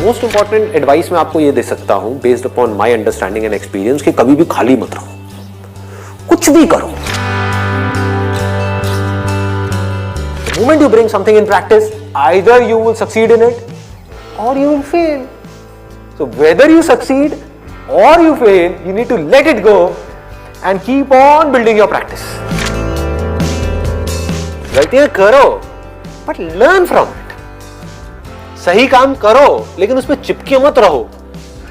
Most important advice मैं आपको ये दे सकता हूं based upon my understanding and experience कि कभी भी खाली मत रहो, कुछ भी करो। The moment you bring something in practice, either you will succeed in it or you will fail. So whether you succeed or you fail, you need to let it go and keep on building your practice. गलतियां करो but learn from it. सही काम करो लेकिन उसमें चिपके मत रहो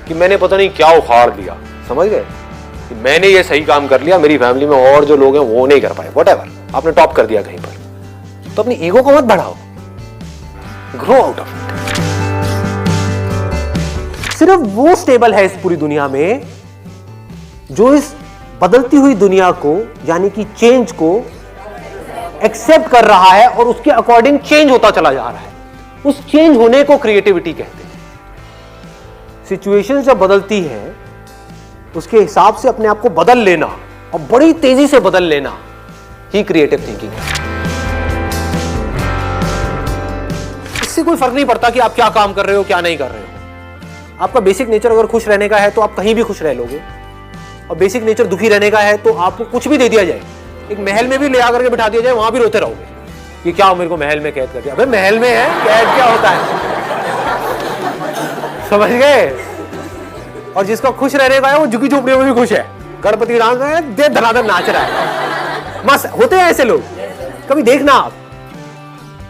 कि मैंने पता नहीं क्या उखाड़ दिया, समझ गए कि मैंने ये सही काम कर लिया, मेरी फैमिली में और जो लोग हैं वो नहीं कर पाए, व्हाटएवर, आपने टॉप कर दिया कहीं पर, तो अपनी ईगो को मत बढ़ाओ, ग्रो आउट ऑफ इट। सिर्फ वो स्टेबल है इस पूरी दुनिया में जो इस बदलती हुई दुनिया को यानी कि चेंज को एक्सेप्ट कर रहा है और उसके अकॉर्डिंग चेंज होता चला जा रहा है। उस चेंज होने को क्रिएटिविटी कहते हैं। सिचुएशन जब बदलती है उसके हिसाब से अपने आप को बदल लेना और बड़ी तेजी से बदल लेना ही क्रिएटिव थिंकिंग है। इससे कोई फर्क नहीं पड़ता कि आप क्या काम कर रहे हो क्या नहीं कर रहे हो। आपका बेसिक नेचर अगर खुश रहने का है तो आप कहीं भी खुश रह लोगे, और बेसिक नेचर दुखी रहने का है तो आपको कुछ भी दे दिया जाए, एक महल में भी ले आकर के बिठा दिया जाए, वहां भी रोते रहोगे कि क्या मेरे को महल में कैद कर दिया। अबे महल में है, कैद क्या होता है, समझ गए। और जिसका खुश रहने का है वो झुकी झोपड़ियों में भी खुश है, गणपति डांस है, दे धनाधन नाच रहा है, मस्त होते हैं ऐसे लोग। कभी देखना आप,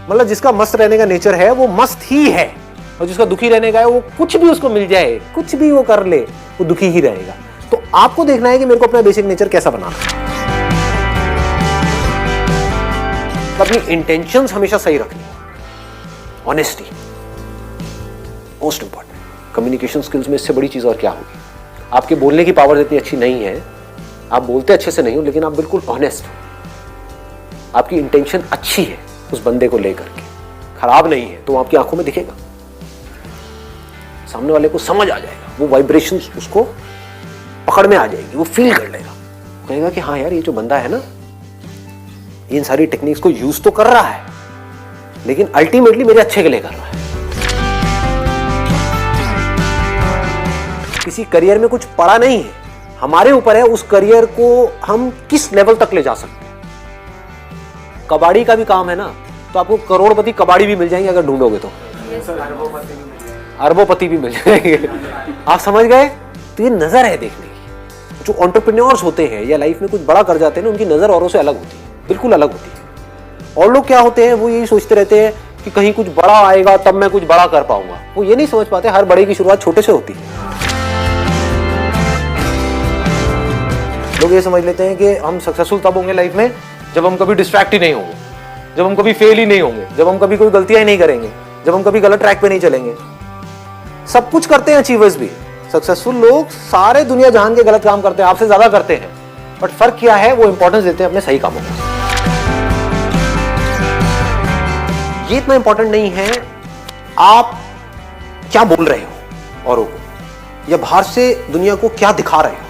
मतलब जिसका मस्त रहने का नेचर है वो मस्त ही है, और जिसका दुखी रहने का है वो कुछ भी उसको मिल जाए, कुछ भी वो कर ले, वो दुखी ही रहेगा। तो आपको देखना है कि मेरे को अपना बेसिक नेचर कैसा बनाना है। अपनी इंटेंशंस हमेशा सही रखनी, honesty most important. Communication skills में इससे बड़ी चीज और क्या होगी। आपके बोलने की पावर इतनी अच्छी नहीं है, आप बोलते अच्छे से नहीं हो, लेकिन आप बिल्कुल ऑनेस्ट हो, आपकी इंटेंशन अच्छी है उस बंदे को लेकर के, खराब नहीं है, तो वो आपकी आंखों में दिखेगा, सामने वाले को समझ आ जाएगा, वो वाइब्रेशंस उसको पकड़ में आ जाएगी, वो फील कर लेगा, कहेगा कि हाँ यार ये जो बंदा है ना इन सारी टेक्निक्स को यूज तो कर रहा है लेकिन अल्टीमेटली मेरे अच्छे के लिए कर रहा है। किसी करियर में कुछ पड़ा नहीं है, हमारे ऊपर है उस करियर को हम किस लेवल तक ले जा सकते हैं। कबाड़ी का भी काम है ना, तो आपको करोड़पति कबाड़ी भी मिल जाएंगे अगर ढूंढोगे तो, अरबोपति भी मिल जाएंगे, आप समझ गए। तो ये नजर है देखने की। जो एंटरप्रेन्योर्स होते हैं या लाइफ में कुछ बड़ा कर जाते हैं ना, उनकी नजर औरों से अलग होती है, बिल्कुल अलग होती है। और लोग क्या होते हैं, वो यही सोचते रहते हैं कि कहीं कुछ बड़ा आएगा तब मैं कुछ बड़ा कर पाऊंगा। वो ये नहीं समझ पाते हर बड़े की शुरुआत छोटे से होती है। लोग ये समझ लेते हैं कि हम सक्सेसफुल तब होंगे लाइफ में जब हम कभी डिस्ट्रैक्ट ही नहीं होंगे, जब हम कभी फेल ही नहीं होंगे, जब हम कभी कोई गलतियां ही नहीं करेंगे, जब हम कभी गलत ट्रैक पे नहीं चलेंगे। सब कुछ करते हैं अचीवर्स भी, सक्सेसफुल लोग सारे दुनिया जहान के गलत काम करते हैं, आपसे ज्यादा करते हैं, बट फर्क क्या है, वो इंपॉर्टेंस देते हैं अपने सही कामों को। ये इतना इंपॉर्टेंट नहीं है आप क्या बोल रहे हो औरों को, या बाहर से दुनिया को क्या दिखा रहे हो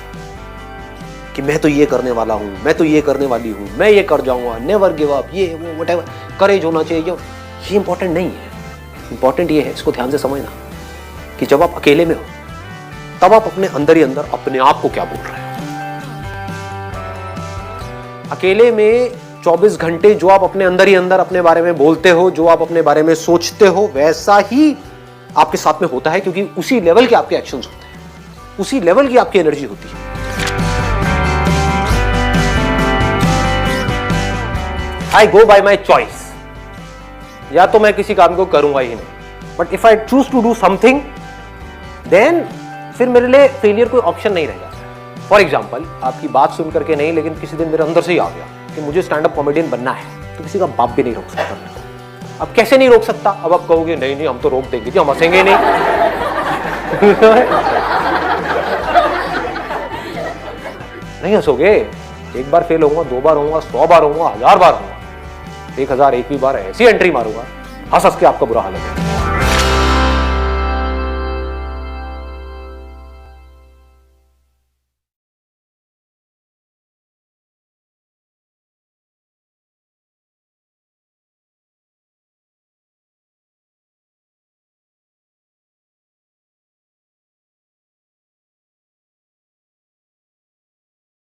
कि मैं तो ये करने वाला हूं, मैं तो ये करने वाली हूं, मैं ये कर जाऊंगा, नेवर गिव अप, ये वो व्हाटएवर, करेज होना चाहिए। ये इंपॉर्टेंट नहीं है। इंपॉर्टेंट ये है, इसको ध्यान से समझना, कि जब आप अकेले में हो तब आप अपने अंदर ही अंदर अपने आप को क्या बोल रहे हो। अकेले में 24 घंटे जो आप अपने अंदर ही अंदर अपने बारे में बोलते हो, जो आप अपने बारे में सोचते हो, वैसा ही आपके साथ में होता है, क्योंकि उसी लेवल के आपके एक्शंस होते हैं, उसी लेवल की आपकी एनर्जी होती है। आई गो बाय माई चॉइस, या तो मैं किसी काम को करूंगा ही नहीं, but if I choose to do something then फिर मेरे लिए फेलियर कोई ऑप्शन नहीं रह जाता। फॉर एग्जाम्पल, आपकी बात सुन करके नहीं, लेकिन किसी दिन मेरे अंदर से ही आ गया कि मुझे स्टैंड अप कॉमेडियन बनना है, तो किसी का बाप भी नहीं रोक सकता। अब कैसे नहीं रोक सकता, अब आप कहोगे नहीं नहीं हम तो रोक देंगे जी, हम हंसेंगे नहीं। नहीं हंसोगे, एक बार फेल होऊंगा, 2 बार होऊंगा, 100 बार होऊंगा, 1000 बार होऊंगा, 1001वीं बार ऐसी एंट्री मारूंगा, हंस हंस के आपका बुरा हाल हो जाएगा।